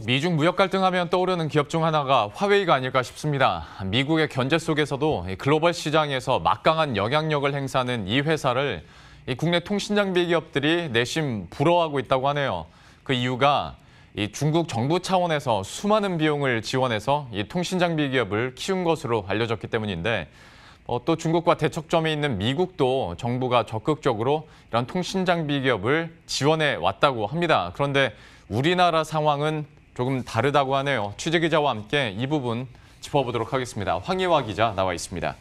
미중 무역 갈등하면 떠오르는 기업 중 하나가 화웨이가 아닐까 싶습니다. 미국의 견제 속에서도 글로벌 시장에서 막강한 영향력을 행사하는 이 회사를 국내 통신장비 기업들이 내심 부러워하고 있다고 하네요. 그 이유가 중국 정부 차원에서 수많은 비용을 지원해서 이 통신장비 기업을 키운 것으로 알려졌기 때문인데 또 중국과 대척점에 있는 미국도 정부가 적극적으로 이런 통신장비 기업을 지원해 왔다고 합니다. 그런데 우리나라 상황은 조금 다르다고 하네요. 취재기자와 함께 이 부분 짚어보도록 하겠습니다. 황희화 기자 나와 있습니다.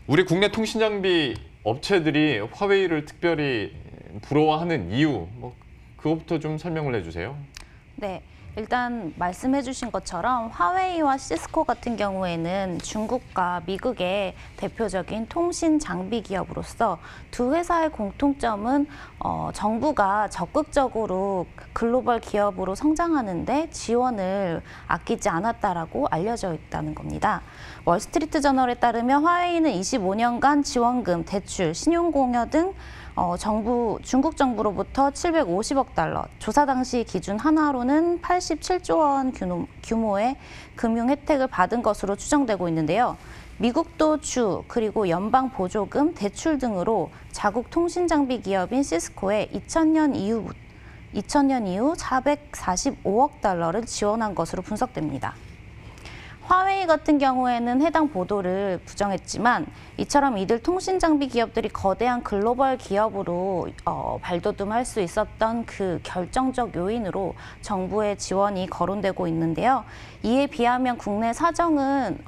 우리 국내 통신장비 업체들이 화웨이를 특별히 부러워하는 이유, 그것부터 좀 설명을 해주세요. 네, 일단 말씀해 주신 것처럼 화웨이와 시스코 같은 경우에는 중국과 미국의 대표적인 통신 장비 기업으로서 두 회사의 공통점은 정부가 적극적으로 글로벌 기업으로 성장하는데 지원을 아끼지 않았다라고 알려져 있다는 겁니다. 월스트리트 저널에 따르면 화웨이는 25년간 지원금, 대출, 신용공여 등 중국 정부로부터 750억 달러, 조사 당시 기준 하나로는 87조 원 규모의 금융 혜택을 받은 것으로 추정되고 있는데요. 미국도 그리고 연방 보조금, 대출 등으로 자국 통신 장비 기업인 시스코에 2000년 이후 445억 달러를 지원한 것으로 분석됩니다. 화웨이 같은 경우에는 해당 보도를 부정했지만 이처럼 이들 통신 장비 기업들이 거대한 글로벌 기업으로 발돋움할 수 있었던 그 결정적 요인으로 정부의 지원이 거론되고 있는데요. 이에 비하면 국내 사정은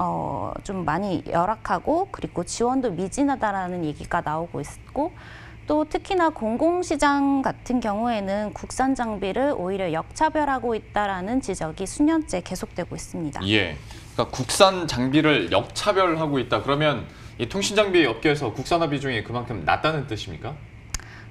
좀 많이 열악하고 그리고 지원도 미진하다라는 얘기가 나오고 있고 또 특히나 공공시장 같은 경우에는 국산 장비를 오히려 역차별하고 있다라는 지적이 수년째 계속되고 있습니다. 예, 그러니까 국산 장비를 역차별하고 있다. 그러면 이 통신장비 업계에서 국산화 비중이 그만큼 낮다는 뜻입니까?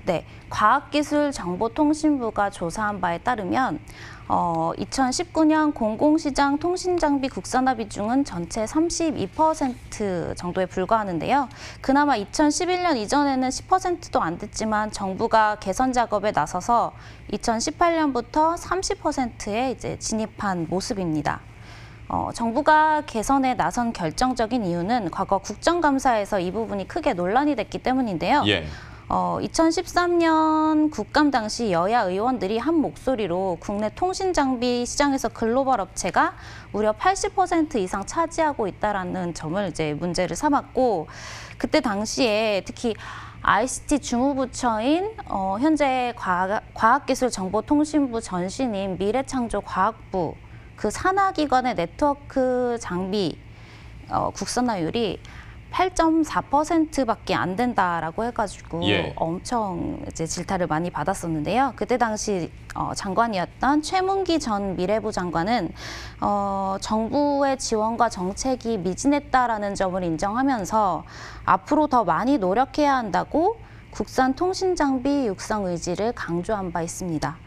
네, 과학기술정보통신부가 조사한 바에 따르면 2019년 공공시장 통신장비 국산화 비중은 전체 32% 정도에 불과하는데요. 그나마 2011년 이전에는 10%도 안 됐지만 정부가 개선 작업에 나서서 2018년부터 30%에 이제 진입한 모습입니다. 정부가 개선에 나선 결정적인 이유는 과거 국정감사에서 이 부분이 크게 논란이 됐기 때문인데요. 예. 2013년 국감 당시 여야 의원들이 한 목소리로 국내 통신장비 시장에서 글로벌 업체가 무려 80% 이상 차지하고 있다라는 점을 이제 문제를 삼았고 그때 당시에 특히 ICT 주무부처인 현재 과학기술정보통신부 전신인 미래창조과학부 그 산하기관의 네트워크 장비 국산화율이 8.4%밖에 안 된다라고 해가지고 예. 엄청 이제 질타를 많이 받았었는데요. 그때 당시 장관이었던 최문기 전 미래부 장관은 정부의 지원과 정책이 미진했다라는 점을 인정하면서 앞으로 더 많이 노력해야 한다고 국산 통신 장비 육성 의지를 강조한 바 있습니다.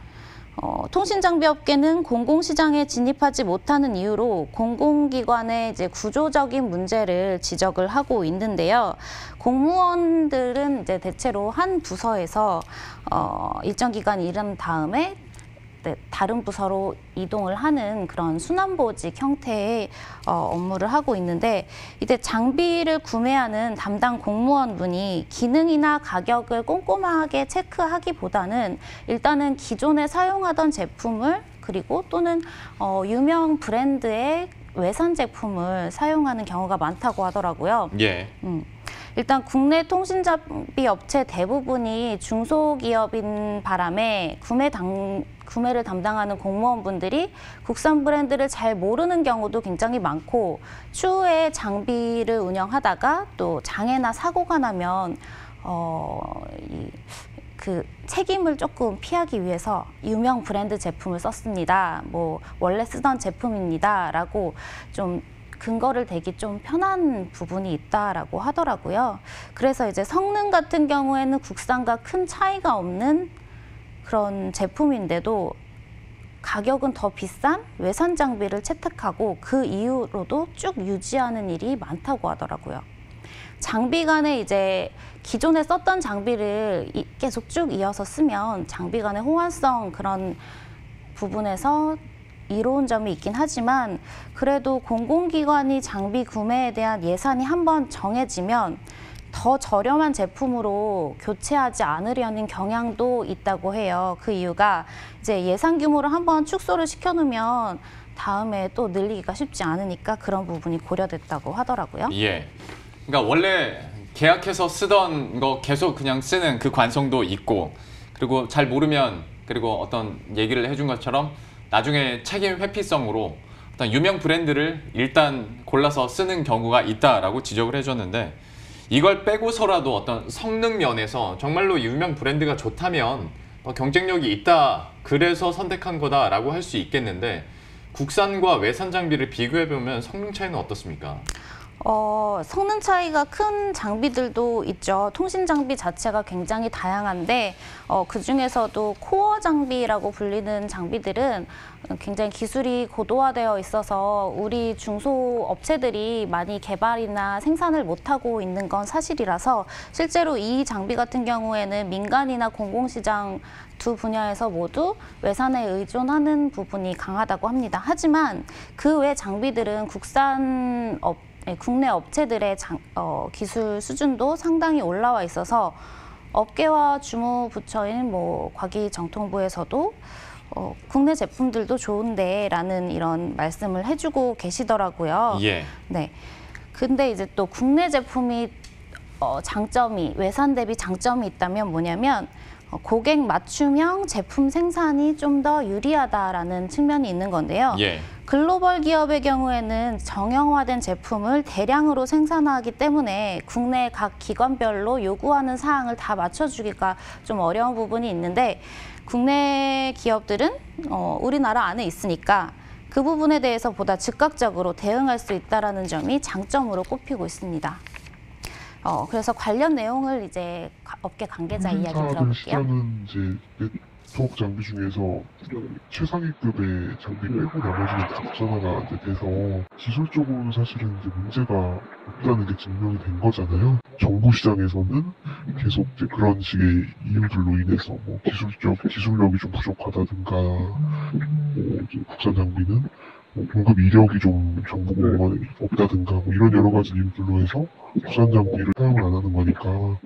통신장비 업계는 공공시장에 진입하지 못하는 이유로 공공기관의 이제 구조적인 문제를 지적을 하고 있는데요. 공무원들은 이제 대체로 한 부서에서 일정 기간 일한 다음에 다른 부서로 이동을 하는 그런 순환보직 형태의 업무를 하고 있는데 이때 장비를 구매하는 담당 공무원분이 기능이나 가격을 꼼꼼하게 체크하기보다는 일단은 기존에 사용하던 제품을 그리고 또는 유명 브랜드의 외산 제품을 사용하는 경우가 많다고 하더라고요. 예. 일단 국내 통신장비 업체 대부분이 중소기업인 바람에 구매를 담당하는 공무원분들이 국산 브랜드를 잘 모르는 경우도 굉장히 많고 추후에 장비를 운영하다가 또 장애나 사고가 나면 그 책임을 조금 피하기 위해서 유명 브랜드 제품을 썼습니다. 원래 쓰던 제품입니다라고 좀 근거를 대기 좀 편한 부분이 있다라고 하더라고요. 그래서 이제 성능 같은 경우에는 국산과 큰 차이가 없는 그런 제품인데도 가격은 더 비싼 외산 장비를 채택하고 그 이후로도 쭉 유지하는 일이 많다고 하더라고요. 장비 간에 이제 기존에 썼던 장비를 계속 쭉 이어서 쓰면 장비 간의 호환성 그런 부분에서 이로운 점이 있긴 하지만 그래도 공공기관이 장비 구매에 대한 예산이 한번 정해지면 더 저렴한 제품으로 교체하지 않으려는 경향도 있다고 해요. 그 이유가 이제 예산 규모를 한번 축소를 시켜놓으면 다음에 또 늘리기가 쉽지 않으니까 그런 부분이 고려됐다고 하더라고요. 예. 그러니까 원래 계약해서 쓰던 거 계속 그냥 쓰는 그 관성도 있고, 그리고 잘 모르면, 그리고 어떤 얘기를 해준 것처럼 나중에 책임 회피성으로 어떤 유명 브랜드를 일단 골라서 쓰는 경우가 있다라고 지적을 해줬는데, 이걸 빼고서라도 어떤 성능 면에서 정말로 유명 브랜드가 좋다면 경쟁력이 있다, 그래서 선택한 거다라고 할 수 있겠는데, 국산과 외산 장비를 비교해보면 성능 차이는 어떻습니까? 성능 차이가 큰 장비들도 있죠. 통신 장비 자체가 굉장히 다양한데 그중에서도 코어 장비라고 불리는 장비들은 굉장히 기술이 고도화되어 있어서 우리 중소업체들이 많이 개발이나 생산을 못하고 있는 건 사실이라서 실제로 이 장비 같은 경우에는 민간이나 공공시장 두 분야에서 모두 외산에 의존하는 부분이 강하다고 합니다. 하지만 그 외 장비들은 국내 업체들의 기술 수준도 상당히 올라와 있어서 업계와 주무부처인 과기정통부에서도 국내 제품들도 좋은데 라는 이런 말씀을 해주고 계시더라고요. 예. 네. 근데 이제 또 국내 제품이 외산 대비 장점이 있다면 뭐냐면 고객 맞춤형 제품 생산이 좀 더 유리하다라는 측면이 있는 건데요. 예. 글로벌 기업의 경우에는 정형화된 제품을 대량으로 생산하기 때문에 국내 각 기관별로 요구하는 사항을 다 맞춰주기가 좀 어려운 부분이 있는데 국내 기업들은 우리나라 안에 있으니까 그 부분에 대해서 보다 즉각적으로 대응할 수 있다는 점이 장점으로 꼽히고 있습니다. 그래서 관련 내용을 이제 업계 관계자 이야기 들어볼게요. 시장은 이제 네트워크 장비 중에서 최상위급의 장비 빼고 나머지는 다 국산화가 이제 돼서 기술적으로 사실은 이제 문제가 없다는 게 증명이 된 거잖아요. 정부 시장에서는 계속 이제 그런 식의 이유들로 인해서 기술력이 좀 부족하다든가 국산 장비는 공급 이력이 좀 정부 공무원이 없다든가 이런 여러 가지 이유들로 해서 국산 장비를 사용을 안 하는 거니까.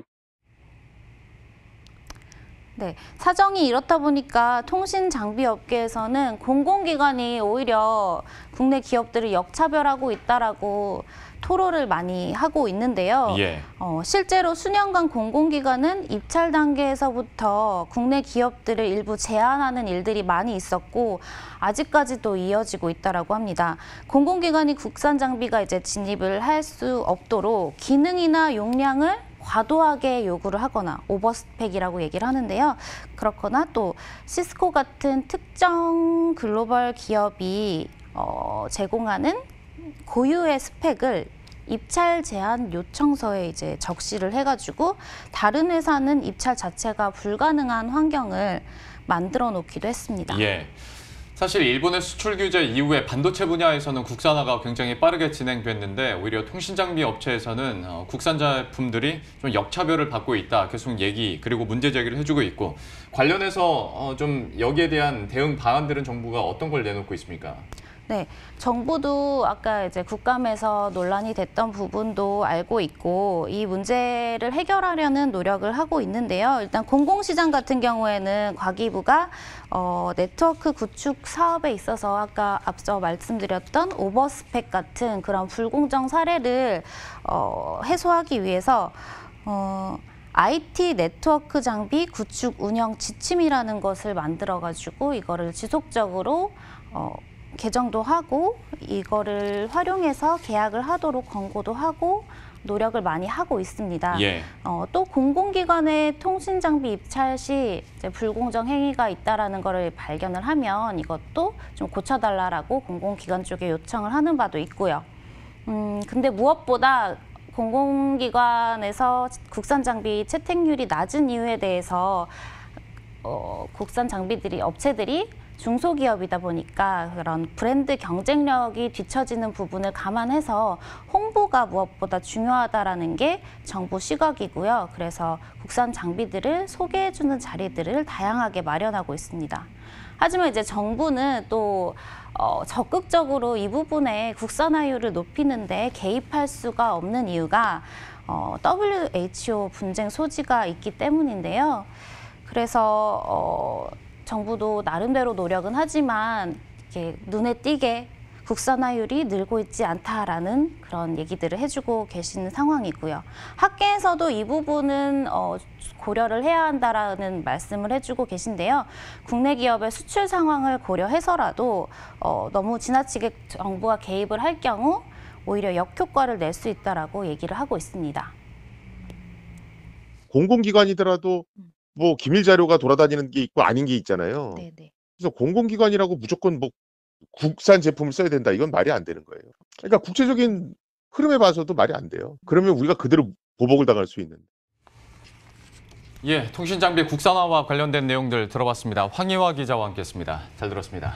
네, 사정이 이렇다 보니까 통신 장비 업계에서는 공공기관이 오히려 국내 기업들을 역차별하고 있다라고 토로를 많이 하고 있는데요. 예. 실제로 수년간 공공기관은 입찰 단계에서부터 국내 기업들을 일부 제한하는 일들이 많이 있었고 아직까지도 이어지고 있다라고 합니다. 공공기관이 국산 장비가 이제 진입을 할 수 없도록 기능이나 용량을 과도하게 요구를 하거나 오버스펙이라고 얘기를 하는데요. 그렇거나 또 시스코 같은 특정 글로벌 기업이 제공하는 고유의 스펙을 입찰 제한 요청서에 이제 적시를 해가지고 다른 회사는 입찰 자체가 불가능한 환경을 만들어 놓기도 했습니다. 예. 사실 일본의 수출 규제 이후에 반도체 분야에서는 국산화가 굉장히 빠르게 진행됐는데 오히려 통신장비 업체에서는 국산 제품들이 좀 역차별을 받고 있다. 계속 얘기 그리고 문제 제기를 해주고 있고 관련해서 좀 여기에 대한 대응 방안들은 정부가 어떤 걸 내놓고 있습니까? 네, 정부도 아까 이제 국감에서 논란이 됐던 부분도 알고 있고 이 문제를 해결하려는 노력을 하고 있는데요. 일단 공공시장 같은 경우에는 과기부가 네트워크 구축 사업에 있어서 아까 앞서 말씀드렸던 오버스펙 같은 그런 불공정 사례를 해소하기 위해서 IT 네트워크 장비 구축 운영 지침이라는 것을 만들어가지고 이거를 지속적으로 개정도 하고 이거를 활용해서 계약을 하도록 권고도 하고 노력을 많이 하고 있습니다. 예. 또 공공기관의 통신장비 입찰 시 이제 불공정 행위가 있다라는 거를 발견을 하면 이것도 좀 고쳐달라고 공공기관 쪽에 요청을 하는 바도 있고요. 근데 무엇보다 공공기관에서 국산 장비 채택률이 낮은 이유에 대해서 국산 장비들이 업체들이 중소기업이다 보니까 그런 브랜드 경쟁력이 뒤처지는 부분을 감안해서 홍보가 무엇보다 중요하다라는 게 정부 시각이고요. 그래서 국산 장비들을 소개해주는 자리들을 다양하게 마련하고 있습니다. 하지만 이제 정부는 또 적극적으로 이 부분에 국산화율을 높이는데 개입할 수가 없는 이유가 WHO 분쟁 소지가 있기 때문인데요. 그래서 정부도 나름대로 노력은 하지만 이렇게 눈에 띄게 국산화율이 늘고 있지 않다라는 그런 얘기들을 해주고 계시는 상황이고요. 학계에서도 이 부분은 고려를 해야 한다라는 말씀을 해주고 계신데요. 국내 기업의 수출 상황을 고려해서라도 너무 지나치게 정부가 개입을 할 경우 오히려 역효과를 낼 수 있다라고 얘기를 하고 있습니다. 공공기관이더라도 뭐 기밀 자료가 돌아다니는 게 있고 아닌 게 있잖아요. 네네. 그래서 공공기관이라고 무조건 뭐 국산 제품을 써야 된다. 이건 말이 안 되는 거예요. 그러니까 국제적인 흐름에 봐서도 말이 안 돼요. 그러면 우리가 그대로 보복을 당할 수 있는. 예, 통신장비 국산화와 관련된 내용들 들어봤습니다. 황희화 기자와 함께했습니다. 잘 들었습니다.